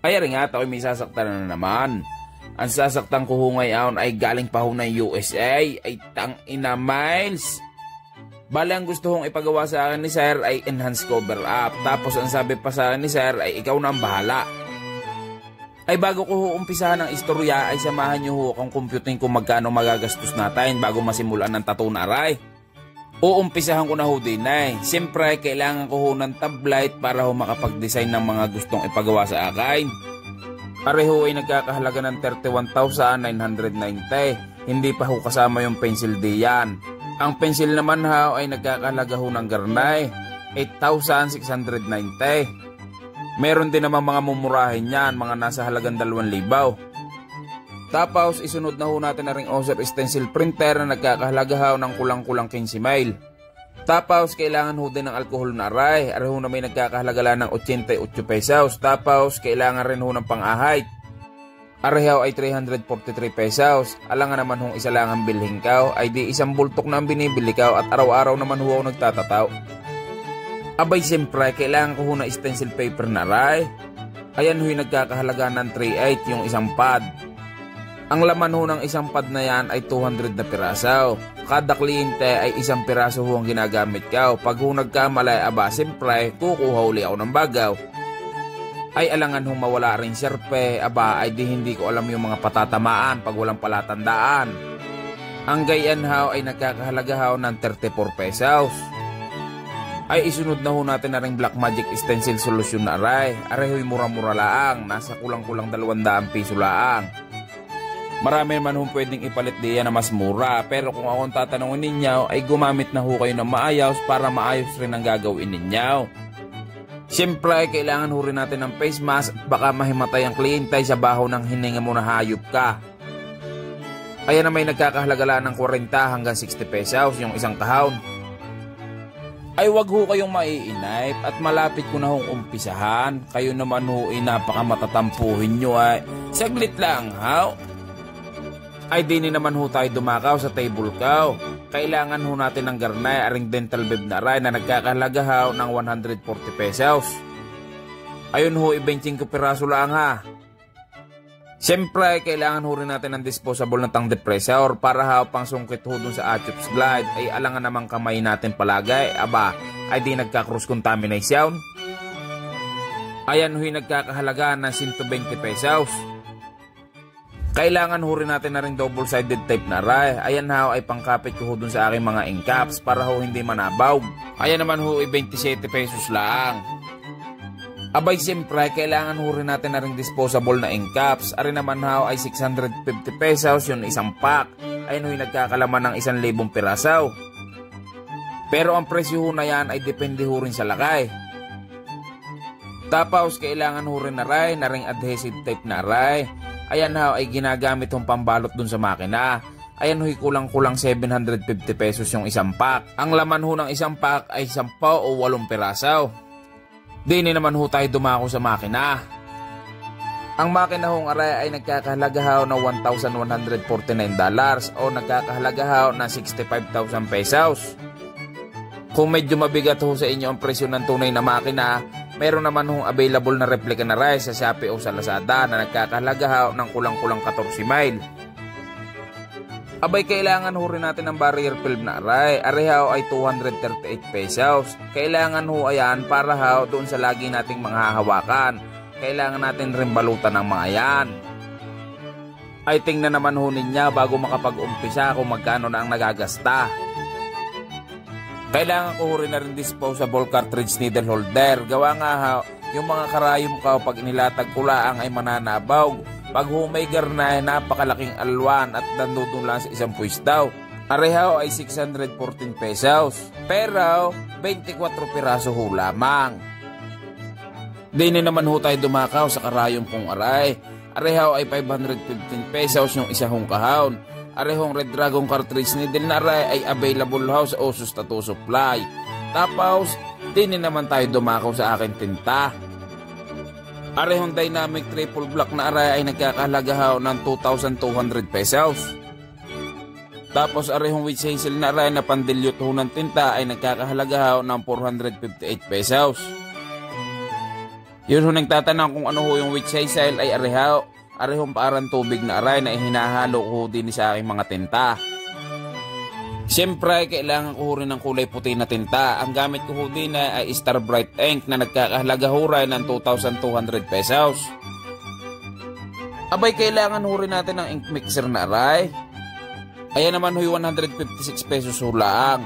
Ay rin nga, ako'y may sasaktan na naman. Ang sasaktan ko hungay aon ay galing pa ho ng USA. Ay tang ina Miles. Bale ang gusto kong ipagawa sa akin ni Sir ay enhanced cover up. Tapos ang sabi pa sa akin ni Sir ay ikaw na ang bahala. Ay bago ko ho umpisahan ng istorya ay samahan nyo ho kung computing kung magkano magagastos natin bago masimulan ng tattoo na aray. Uumpisahan ko na ho din ay. Siyempre kailangan ko ho ng tablet para ho makapag-design ng mga gustong ipagawa sa akin. Pareho ay nagkakahalaga ng 31,990. Hindi pa ho kasama yung pencil diyan. Ang pencil naman ho ay nagkakahalaga ho ng garnay, 8,690. Meron din naman mga mumurahin yan, mga nasa halagang 2,000. Tapos isunod na ho natin na ring Oser stencil printer na nagkakahalaga ho ng kulang-kulang 15 mil. Tapos kailangan ho din ng alcohol na aray, ho na may nagkakahalaga lang ng 88 pesos. Tapos kailangan rin ho ng pang-ahit. Arehaw ay 343 pesos. Alangan naman hong isa lang ang bilhin ka, ay di isang bultok na ang binibili ka at araw-araw naman ho ako nagtatataw. Abay siyempre, kailangan ko ho na stencil paper na aray. Ayan ho'y nagkakahalaga ng 3.8 yung isang pad. Ang laman ho ng isang pad na yan ay 200 na piraso. Kada kliyente ay isang piraso ho ang ginagamit ka. Pag ho nagkamali, aba siyempre, kukuha uli ako ng bagaw. Ay alangan hong mawala rin sirpe, aba ay di hindi ko alam yung mga patatamaan pag walang palatandaan. Ang gayan haw ay nagkakahalaga haw ng 34 pesos. Ay isunod na ho natin na rin Black Magic Stencil Solution na aray. Aray ho'y mura-mura laang, nasa kulang-kulang 200 piso laang. Marami naman hong pwedeng ipalit diyan na mas mura, pero kung akong tatanungin ninyo ay gumamit na ho kayo ng maayos para maayos rin ang gagawin ninyo. Siyempre, kailangan ho rin natin ng face mask at baka mahimatay ang kliyente sa baho ng hininga mo na hayop ka. Kaya na may nagkakahalaga lang ng 40 hanggang 60 pesos yung isang kahon. Ay wag ho kayong maiinip at malapit ko na hong umpisahan. Kayo naman ho ay napakamatatampuhin nyo ay. Saglit lang ha. Ay di naman ho tayo dumakaw sa table cow. Kailangan ho natin ng garnay aring dental bib na aray na nagkakahalaga ho ng 140 pesos. Ayun ho, 25 piraso lang ha. Siyempre, kailangan ho rin natin ng disposable na tang depressor para ho pang sungkit ho dun sa Achops Glide. Ay alangan namang kamay natin palagay. Aba, ay di nagka-cross contamination. Ayan ho'y nagkakahalaga ng 120 pesos. Kailangan ho rin natin na rin double-sided tape na aray. Ayan ho ay pangkapit ko ho dun sa aking mga ink-caps para ho hindi manabaw. Ayan naman ho ay 27 pesos lang. Abay siyempre, kailangan ho rin natin na rin disposable na ink-caps. Arin naman ho ay 650 pesos yung isang pack. Ayan ho'y nagkakalaman ng 1,000 pirasaw. Pero ang presyo ho na yan ay depende ho rin sa lakay. Tapos kailangan ho rin na ring adhesive tape na aray. Ayan ho ay ginagamit hong pambalot dun sa makina. Ayan ho'y kulang-kulang 750 pesos yung isang pack. Ang laman ho ng isang pack ay 10 o 8 pirasaw. Dini naman ho tayo dumako sa makina. Ang makina hong aray ay nagkakahalaga ho ng $1,149 o nagkakahalaga ho ng 65,000 pesos. Kung medyo mabigat ho sa inyo ang presyo ng tunay na makina, meron naman hong available na replica na rice sa Shopee o sa Lazada na nagkakahalaga ng kulang-kulang 14 mile. Abay kailangan ho rin natin ng barrier film na aray. Arehaw ay 238 pesos. Kailangan ho ayan para ho doon sa lagi nating mga hahawakan. Kailangan natin rin balutan ng mga yan. Ay tingnan naman ho ninyo bago makapag-umpisa kung magkano na ang nagagasta. Kailangan ko rin na rin disposable cartridge needle holder. Gawa nga ha, yung mga karayom ka pag inilatag kulaang ay mananabaw. Pag humay garnay, napakalaking alwan at nandudong lang sa isang puis daw. Arehaw ay 614 pesos. Pero 24 piraso ho lamang. Dini naman ho tayo dumakaw sa karayom kong aray. Arehaw ay 515 pesos yung isa hong kahon. Arehong Red Dragon cartridge needle na aray ay available ho sa Osus Tattoo Supply. Tapos, dini naman tayo dumakaw sa aking tinta. Arehong Dynamic Triple Black na aray ay nagkakahalaga ng 2,200 pesos. Tapos arehong Witch Hazel na aray na pandilyot ho ng tinta ay nagkakahalaga ng 458 pesos. Yun ho nagtatanong kung ano ho yung which sisal ay arehaw. Arehong parang tubig na aray na ihinahalo ko din sa aking mga tinta. Siyempre, kailangan ko rin ng kulay puti na tinta. Ang gamit ko din ay Star Bright Ink na nagkakahalaga huray ng 2,200 pesos. Abay, kailangan ho rin natin ng ink mixer na aray. Ayan naman ho 156 pesos ho lang.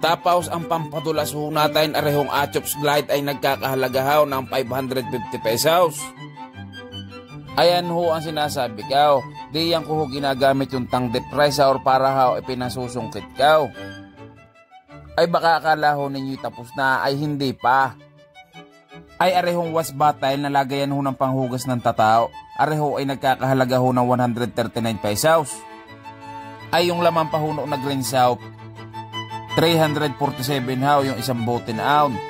Tapos, ang pampadulas ho natin arehong Achops Glide ay nagkakahalaga ho ng 550 pesos. Ayan ho ang sinasabi ko. Di yan ko ho ginagamit yung tang depressor para ho ipinasusungkit ko. Ay baka akala ho ninyo tapos na, ay hindi pa. Ay arehong wash bottle na lagayan ho ng panghugas ng tatao. Areho ay nagkakahalaga ho ng 139 pesos. Ay yung laman pa ho na green soap, 347 ho yung isang bote na ounce.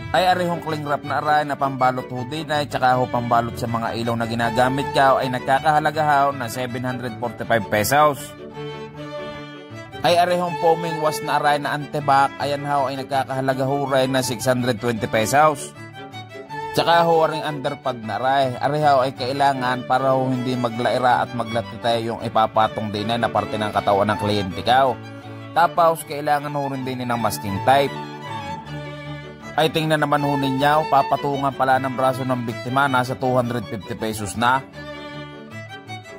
Ay arehong cling wrap na aray na pambalot ho din ay tsaka ho pambalot sa mga ilaw na ginagamit ka ay nagkakahalaga ho na 745 pesos. Ay arehong foaming wash na aray na antibac ayan ho ay nagkakahalaga ho rin na 620 pesos. Tsaka ho ring underpad na aray. Areho ay kailangan para ho hindi maglaira at maglatitay yung ipapatong din na parte ng katawan ng kliyente ka. Tapos kailangan ho rin din ng masking tape. Ay tingnan naman ho ninyo, papatungan pala ng braso ng biktima, nasa 250 pesos na.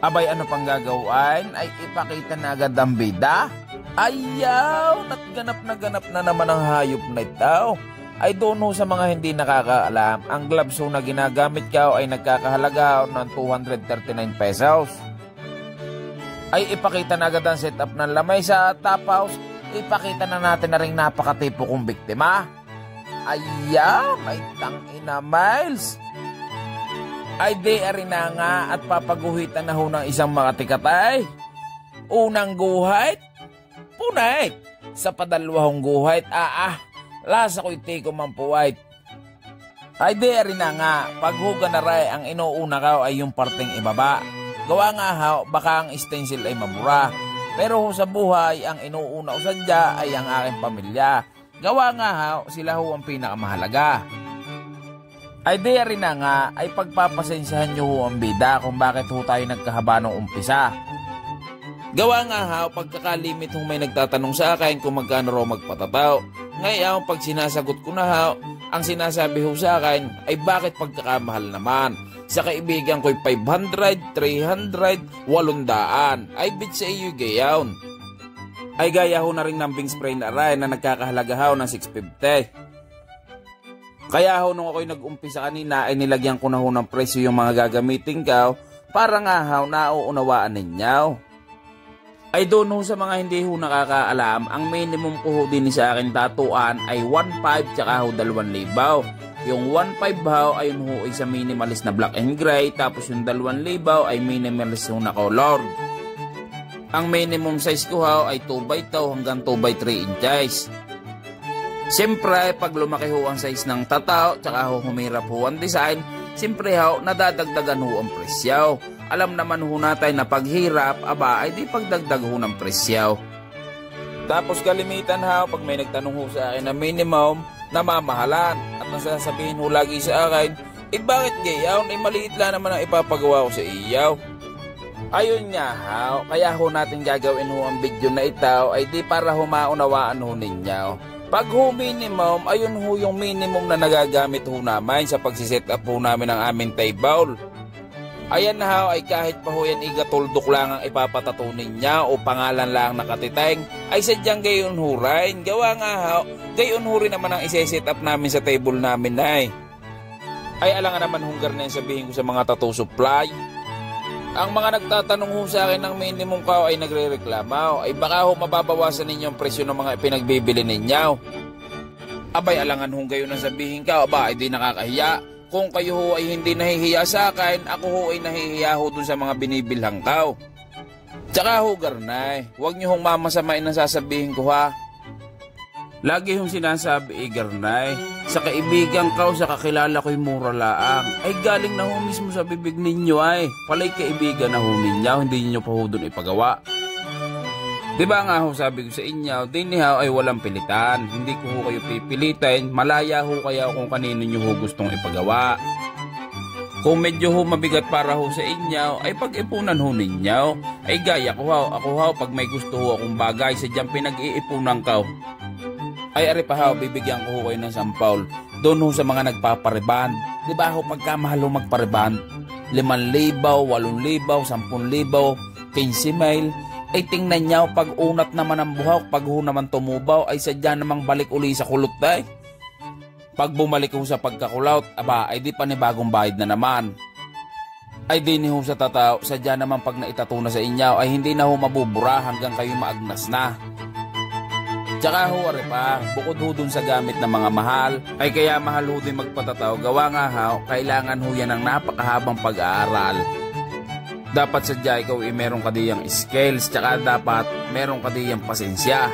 Abay ano pang gagawin? Ay ipakita na agad ang bida. Ayaw, ganap na naman ang hayop na ito. Ay doon ho sa mga hindi nakakaalam, ang gloves ho na ginagamit ka ay nagkakahalaga ng 239 pesos. Ay ipakita na agad ang setup ng lamesa, tapos ipakita na natin na rin napakatipo kong biktima. Ayaw, may tangina Miles. Ay di arin na nga at papaguhitan na ho ng isang mga tikatay. Unang guhit, punay. Sa padalawang guhit, lasa ko'y tiko mampuwait. Ay di arin na nga, paghuga na ray ang inuuna ka ay yung parteng ibaba. Gawa nga ha, baka ang stencil ay mabura. Pero sa buhay, ang inuuna o sadya ay ang aking pamilya. Gawa nga ha, sila ho ang pinakamahalaga. Ay di rin na nga, ay pagpapasensyahan nyo ho ang bida kung bakit ho tayo nagkahaba ng umpisa. Gawa nga ha, pagkakalimit ho may nagtatanong sa akin kung magkano raw magpatataw. Ngayon, pag sinasagot ko na ha, ang sinasabi ho sa akin ay bakit pagkakamahal naman. Sa kaibigan ko'y 500, 300, 800. Ay bit sa iyo gayawn. Ay gaya ho na rin ng Bing spray na aray na nagkakahalaga ho ng 650. Kaya ho nung ako'y nag-umpisa kanina ay nilagyan ko na ho ng presyo yung mga gagamitin ko para nga ho nauunawaan ninyo. Ay doon ho sa mga hindi ho nakakaalam, ang minimum ko ho din sa akin tatuan ay 1,500 tsaka ho 2,000. Yung 1,500 ho ay yun ho ay sa minimalist na black and gray, tapos yung 2,000 ay minimalist ho na color. Ang minimum size ko ho ay 2x2 hanggang 2x3 inches. Siyempre, pag lumaki ho ang size ng tataw, tsaka ho humirap ho ang design, siyempre ho, nadadagdagan ho ang presyo. Alam naman ho natin na paghirap, ay di pagdagdag ho ng presyo. Tapos kalimitan ho, pag may nagtanong ho sa akin na minimum, namamahalan. At nasasabihin ho lagi sa akin, bakit gayaw? Maliit lang naman ang ipapagawa ko sa iyaw. Ayun nga ho, kaya ho natin gagawin ho ang video na ito ay di para ho maunawaan ho ninyo. Pag ho minimum, ayun ho yung minimum na nagagamit ho namin sa pagsiset up ho namin ng aming table. Ayan na ho ay kahit pa ho yan igatuldok lang ang ipapatatunin niya o pangalan lang nakatiteng, ay sadyang gayon ho rin. Gawa nga ho, gayon ho rin naman ang iseset up namin sa table namin na Ay alangan naman hunggar na yung sabihin ko sa mga tattoo supply. Ang mga nagtatanong ho sa akin ng minimum ka ay nagre-reklamo, ay baka ho mababawasan ninyo ang presyo ng mga pinagbibili ninyo. Abay alangan hong gayon ang sabihin ka, ay di nakakahiya. Kung kayo ho ay hindi nahihiya sa akin, ako ho ay nahihiya ho dun sa mga binibilhang ka. Tsaka ho garnay, huwag nyo hong mamasamain ang sasabihin ko ha. Lagi hong sinasabi garnay, sa kaibigan ka o sa kakilala ko'y mura laang. Ay galing na ho mismo sa bibig ninyo ay. Palay kaibigan na ho ninyo, hindi nyo pa ho dun ipagawa. Diba nga ho sabi ko sa inyo, din ho ay walang pilitan. Hindi ko ho kayo pipilitin, malaya ho kayo kung kanino nyo ho gustong ipagawa. Kung medyo ho mabigat para ho sa inyo, ay pag-ipunan ho ninyo. Ay gaya ko ho, ako ho, pag may gusto ho akong bagay, sadyang pinag-iipunan ko. Ay ari pa ho, bibigyan ko ho kayo ng sampaul. Doon ho sa mga nagpapariband. Diba ho, pagkamahal ho magpariband, 5,000, 8,000, 10,000, 15,000, ay tingnan niyo, pag unat naman ang buhok, pag ho naman tumubaw, ay sadya namang balik uli sa kulot day. Pag bumalik ho sa pagkakulot, aba, ay di pa ni bagong bayad na naman. Ay di ni ho sa tataw, sadya naman pag naitatuna sa inyo, ay hindi na ho mabubura hanggang kayo maagnas na. Tsaka ho, ari pa, bukod ho dun sa gamit ng mga mahal, ay kaya mahal ho din magpatataw, gawa nga ho, kailangan ho yan ng napakahabang pag-aaral. Dapat sadya ikaw meron ka diyang skills, tsaka dapat meron ka diyang pasensya.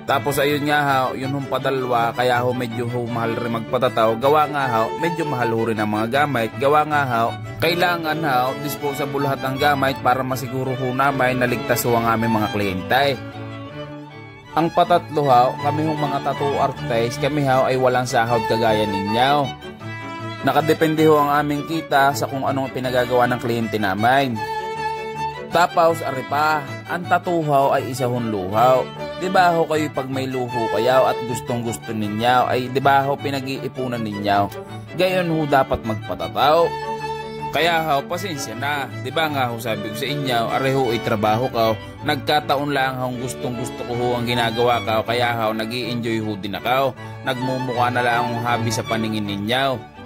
Tapos ayun nga ha, yun hong padalwa, kaya ho medyo ho mahal rin magpatataw. Gawa nga ha, medyo mahal ho rin ang mga gamit. Gawa nga ha, kailangan ha, disposable lahat ang gamit para masiguro ho namin naligtas ho ang aming mga kliyente. Ang patatlo ha, kami hong mga tattoo artist, kami ha ay walang sahod kagaya ninyo. Nakadepende ho ang aming kita sa kung anong pinagagawa ng kliyente namin. Tapos, ari pa, ang tattoo ho ay isa hong luhaw. Diba ho kayo pag may luho kayo at gustong gusto ninyo, ay diba ho pinag-iipunan ninyo. Gayon ho dapat magpatataw. Kaya ho, pasensya na. Diba nga ho sabi ko sa inyo, ari ho ay trabaho ka. Nagkataon lang ho gustong gusto ko ho ang ginagawa ka. Kaya ho, nag-i-enjoy ho din ako. Nagmumukha na lang ang hobby sa paningin ninyo.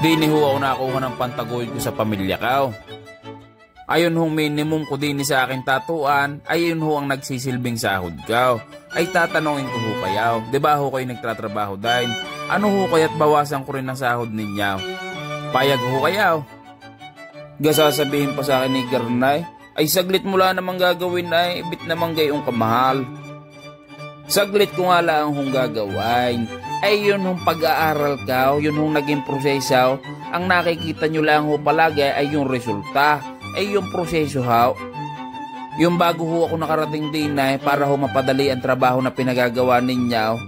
Di ni ho ako nakuha ng pantagoy ko sa pamilya ko. Ayon hong minimum ko din sa aking tatuan, ayun ho ang nagsisilbing sahod ko. Ay tatanungin ko ho kayo, diba ho kayo nagtatrabaho din? Ano ho kaya't bawasan ko rin ng sahod ninyo? Payag ho kayo. Gasasabihin pa sa akin ni Garnay, ay saglit mula namang gagawin ay ibit namang gayong kamahal. Saglit ko nga lang hong gagawin. Ay yun hong pag-aaral ka, yun hong naging proseso. Ang nakikita nyo lang ho palagi ay yung resulta. Ay yung proseso ho. Yung bago ho ako nakarating din ay para ho mapadali ang trabaho na pinagagawa ninyo.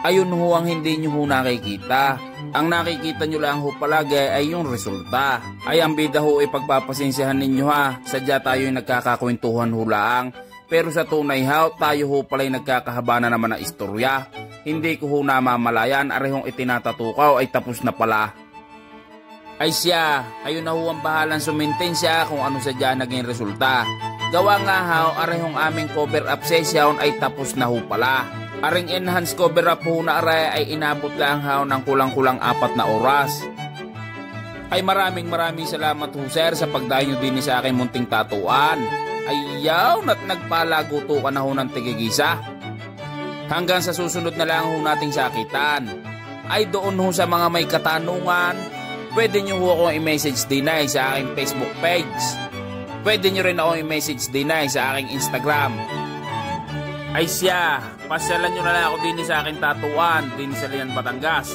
Ayun ho ang hindi nyo ho nakikita. Ang nakikita nyo lang ho palagi ay yung resulta. Ay ang bida ho ay pagpapasensyahan ninyo ha. Sadya tayo yung nagkakakwentuhan ho lang. Pero sa tunay ho, tayo ho pala'y nagkakahaba na naman ng istorya. Hindi ko ho namamalayan, arehong itinatatukaw ay tapos na pala. Ay siya, ayun na ho ang bahalang sumintain siya kung ano sadya naging resulta. Gawa nga ho, arehong aming cover up session ay tapos na ho pala. Aring enhanced cover up ho na aray ay inabot lang ho ng kulang-kulang 4 na oras. Ay maraming salamat ho sir sa pagdayo nyo din sa aking munting tatuan. Ayaw na't nagpalago to ka na ho ng tigigisa. Hanggang sa susunod na lang ho nating sakitan. Ay doon ho sa mga may katanungan, pwede nyo ho akong i-message din ay sa aking Facebook page. Pwede nyo rin akong i-message din ay sa aking Instagram. Ay siya, pasyalan nyo na lang ako din sa aking tatuan din sa Lian, Batangas.